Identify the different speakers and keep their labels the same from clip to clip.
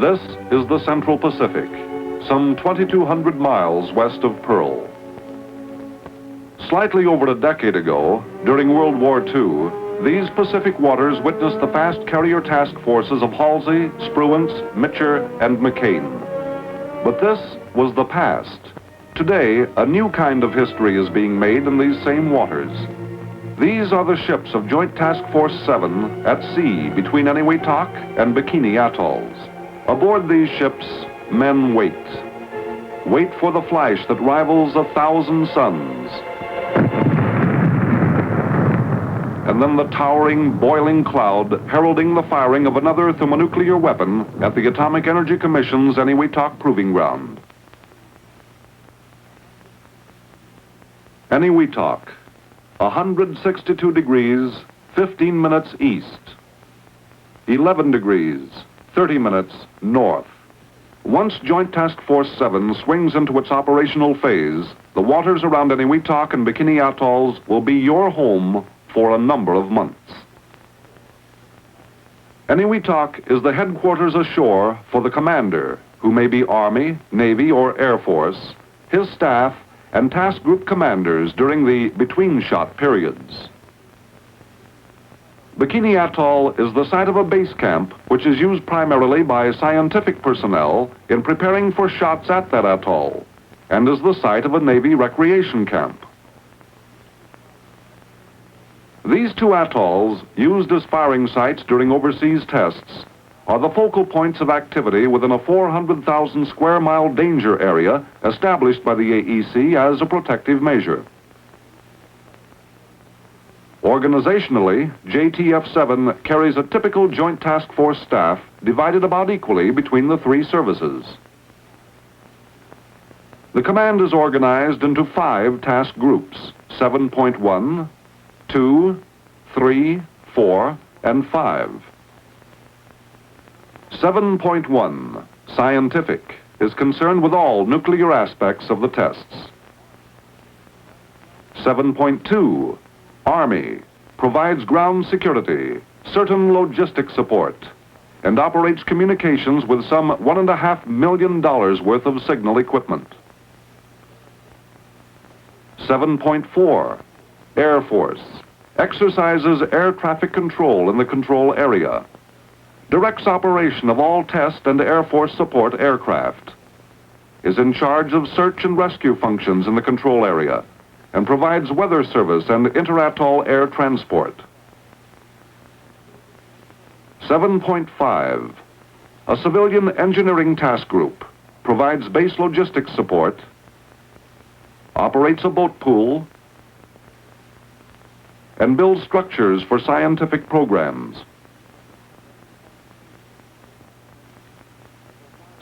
Speaker 1: This is the Central Pacific, some 2,200 miles west of Pearl. Slightly over a decade ago, during World War II, these Pacific waters witnessed the fast carrier task forces of Halsey, Spruance, Mitcher, and McCain. But this was the past. Today, a new kind of history is being made in these same waters. These are the ships of Joint Task Force 7 at sea between Eniwetok and Bikini Atolls. Aboard these ships, men wait. Wait for the flash that rivals 1,000 suns. And then the towering, boiling cloud heralding the firing of another thermonuclear weapon at the Atomic Energy Commission's Eniwetok Proving Ground. Eniwetok, 162 degrees, 15 minutes east. 11 degrees, 30 minutes north. Once Joint Task Force 7 swings into its operational phase, the waters around Eniwetok and Bikini Atolls will be your home for a number of months. Eniwetok is the headquarters ashore for the commander, who may be Army, Navy, or Air Force, his staff, and task group commanders during the between-shot periods. Bikini Atoll is the site of a base camp which is used primarily by scientific personnel in preparing for shots at that atoll, and is the site of a Navy recreation camp. These two atolls, used as firing sites during overseas tests, are the focal points of activity within a 400,000 square mile danger area established by the AEC as a protective measure. Organizationally, JTF-7 carries a typical Joint Task Force staff divided about equally between the three services. The command is organized into 5 task groups: 7.1, 2, 3, 4, and 5. 7.1, scientific, is concerned with all nuclear aspects of the tests. 7.2, Army, provides ground security, certain logistic support, and operates communications with some $1.5 million worth of signal equipment. 7.4, Air Force, exercises air traffic control in the control area, directs operation of all test and Air Force support aircraft, is in charge of search and rescue functions in the control area, and provides weather service and inter-atoll air transport. 7.5, a civilian engineering task group, provides base logistics support, operates a boat pool, and builds structures for scientific programs.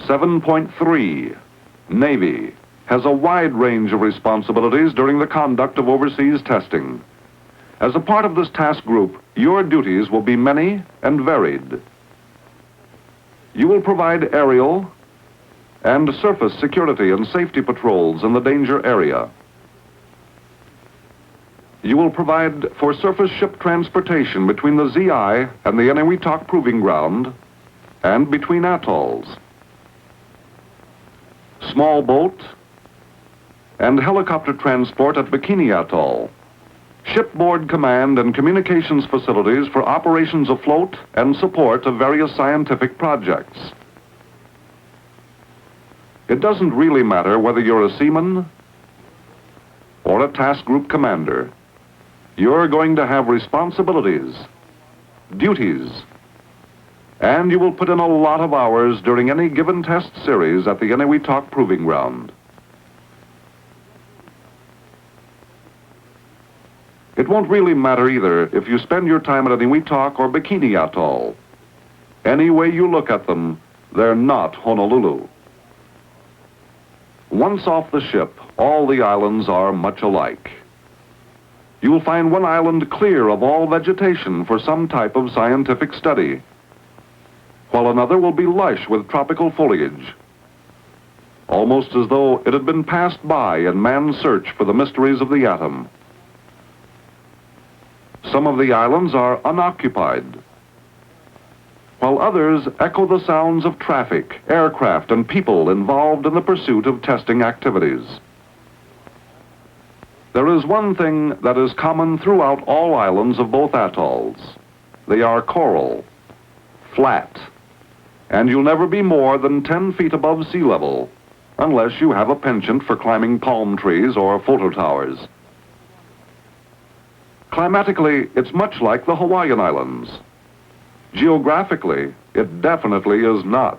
Speaker 1: 7.3, Navy, has a wide range of responsibilities during the conduct of overseas testing. As a part of this task group, your duties will be many and varied. You will provide aerial and surface security and safety patrols in the danger area. You will provide for surface ship transportation between the ZI and the Eniwetok Proving Ground and between atolls. Small boat and helicopter transport at Bikini Atoll. Shipboard command and communications facilities for operations afloat and support of various scientific projects. It doesn't really matter whether you're a seaman or a task group commander. You're going to have responsibilities, duties, and you will put in a lot of hours during any given test series at the Eniwetok Proving Ground. It won't really matter either if you spend your time at Eniwetok or Bikini Atoll. Any way you look at them, they're not Honolulu. Once off the ship, all the islands are much alike. You will find one island clear of all vegetation for some type of scientific study, while another will be lush with tropical foliage, almost as though it had been passed by in man's search for the mysteries of the atom. Some of the islands are unoccupied, while others echo the sounds of traffic, aircraft, and people involved in the pursuit of testing activities. There is one thing that is common throughout all islands of both atolls. They are coral, flat, and you'll never be more than 10 feet above sea level, unless you have a penchant for climbing palm trees or photo towers. Climatically, it's much like the Hawaiian Islands. Geographically, it definitely is not.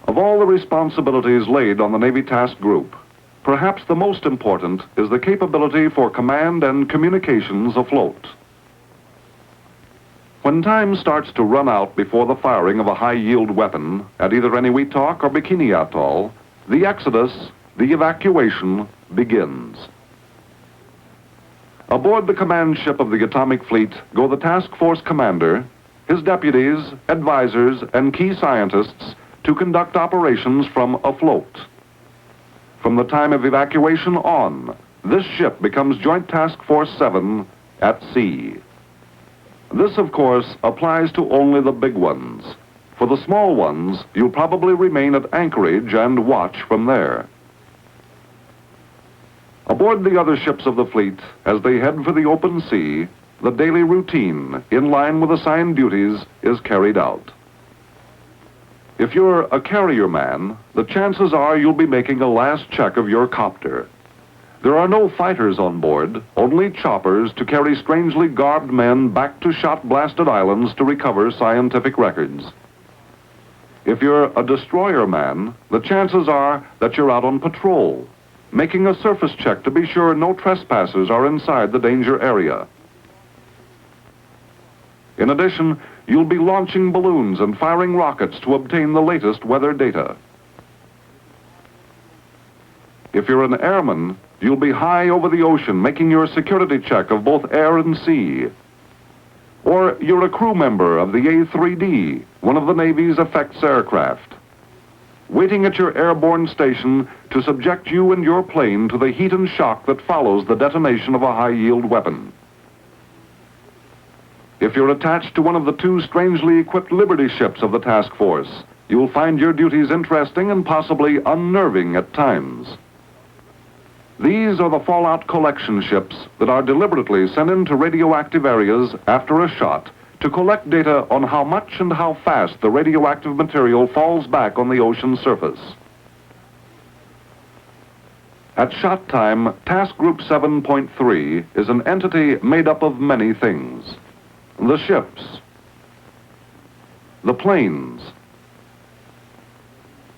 Speaker 1: Of all the responsibilities laid on the Navy Task Group, perhaps the most important is the capability for command and communications afloat. When time starts to run out before the firing of a high-yield weapon at either Eniwetok or Bikini Atoll, the exodus, the evacuation, begins. Aboard the command ship of the atomic fleet go the task force commander, his deputies, advisors, and key scientists to conduct operations from afloat. From the time of evacuation on, this ship becomes Joint Task Force 7 at sea. This, of course, applies to only the big ones. For the small ones, you'll probably remain at anchorage and watch from there. Aboard the other ships of the fleet, as they head for the open sea, the daily routine, in line with assigned duties, is carried out. If you're a carrier man, the chances are you'll be making a last check of your copter. There are no fighters on board, only choppers to carry strangely garbed men back to shot-blasted islands to recover scientific records. If you're a destroyer man, the chances are that you're out on patrol, making a surface check to be sure no trespassers are inside the danger area. In addition, you'll be launching balloons and firing rockets to obtain the latest weather data. If you're an airman, you'll be high over the ocean making your security check of both air and sea. Or you're a crew member of the A3D, one of the Navy's effects aircraft, waiting at your airborne station to subject you and your plane to the heat and shock that follows the detonation of a high-yield weapon. If you're attached to one of the two strangely equipped Liberty ships of the task force, you'll find your duties interesting and possibly unnerving at times. These are the fallout collection ships that are deliberately sent into radioactive areas after a shot to collect data on how much and how fast the radioactive material falls back on the ocean surface. At shot time, Task Group 7.3 is an entity made up of many things. The ships, the planes,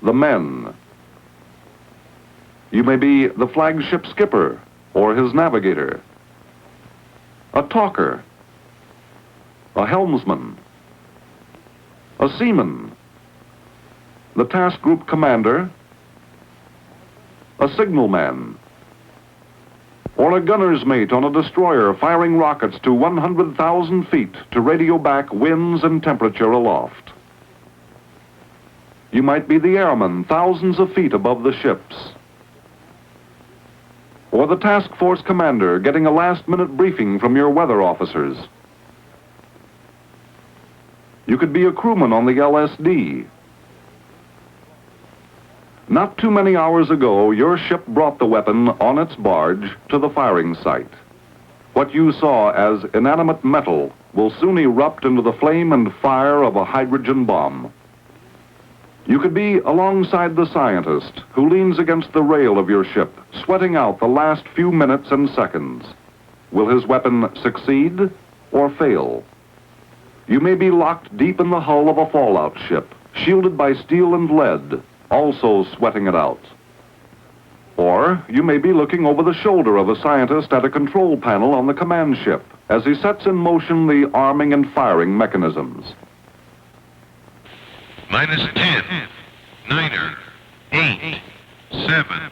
Speaker 1: the men. You may be the flagship skipper or his navigator, a talker, a helmsman, a seaman, the task group commander, a signalman, or a gunner's mate on a destroyer firing rockets to 100,000 feet to radio back winds and temperature aloft. You might be the airman thousands of feet above the ships, or the task force commander getting a last-minute briefing from your weather officers. You could be a crewman on the LSD. Not too many hours ago, your ship brought the weapon on its barge to the firing site. What you saw as inanimate metal will soon erupt into the flame and fire of a hydrogen bomb. You could be alongside the scientist who leans against the rail of your ship, sweating out the last few minutes and seconds. Will his weapon succeed or fail? You may be locked deep in the hull of a fallout ship, shielded by steel and lead, also sweating it out. Or you may be looking over the shoulder of a scientist at a control panel on the command ship as he sets in motion the arming and firing mechanisms.
Speaker 2: -10, 9, 8, 7,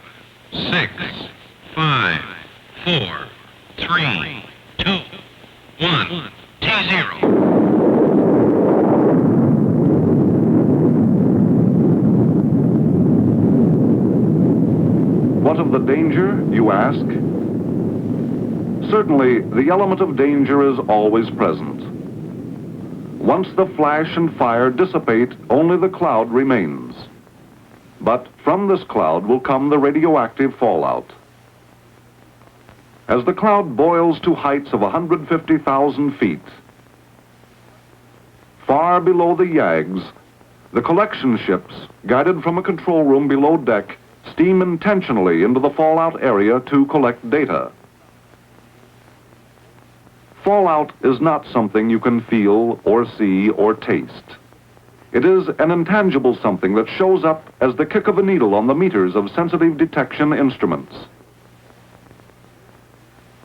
Speaker 2: 6, 5, 4, 3, 2, 1, T0.
Speaker 1: What of the danger, you ask? Certainly, the element of danger is always present. Once the flash and fire dissipate, only the cloud remains. But from this cloud will come the radioactive fallout. As the cloud boils to heights of 150,000 feet, far below the yags, the collection ships, guided from a control room below deck, steam intentionally into the fallout area to collect data. Fallout is not something you can feel or see or taste. It is an intangible something that shows up as the kick of a needle on the meters of sensitive detection instruments.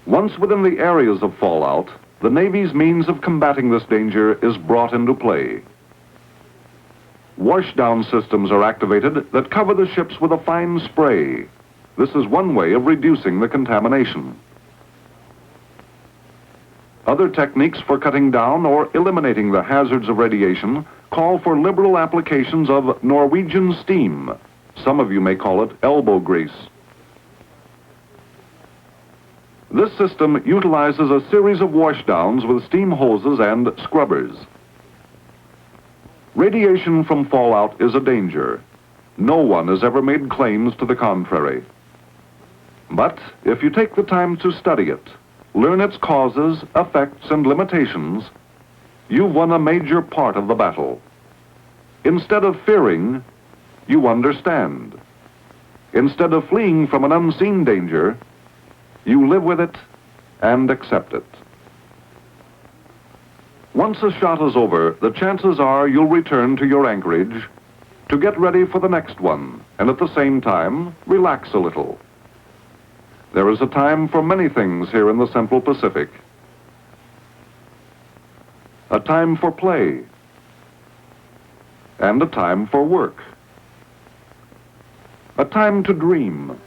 Speaker 1: Once within the areas of fallout, the Navy's means of combating this danger is brought into play. Washdown systems are activated that cover the ships with a fine spray. This is one way of reducing the contamination. Other techniques for cutting down or eliminating the hazards of radiation call for liberal applications of Norwegian steam. Some of you may call it elbow grease. This system utilizes a series of washdowns with steam hoses and scrubbers. Radiation from fallout is a danger. No one has ever made claims to the contrary. But if you take the time to study it, learn its causes, effects, and limitations, you've won a major part of the battle. Instead of fearing, you understand. Instead of fleeing from an unseen danger, you live with it and accept it. Once a shot is over, the chances are you'll return to your anchorage to get ready for the next one, and at the same time, relax a little. There is a time for many things here in the Central Pacific. A time for play, and a time for work. A time to dream,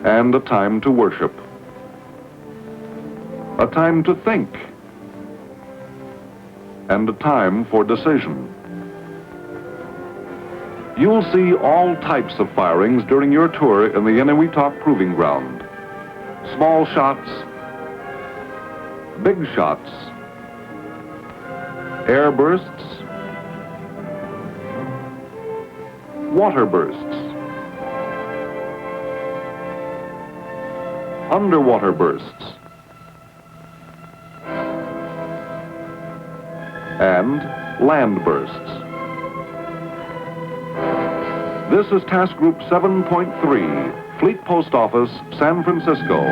Speaker 1: and a time to worship. A time to think, and a time for decision. You'll see all types of firings during your tour in the Inuiatok Proving Ground. Small shots, big shots, air bursts, water bursts, underwater bursts, and land bursts. This is Task Group 7.3, Fleet Post Office, San Francisco.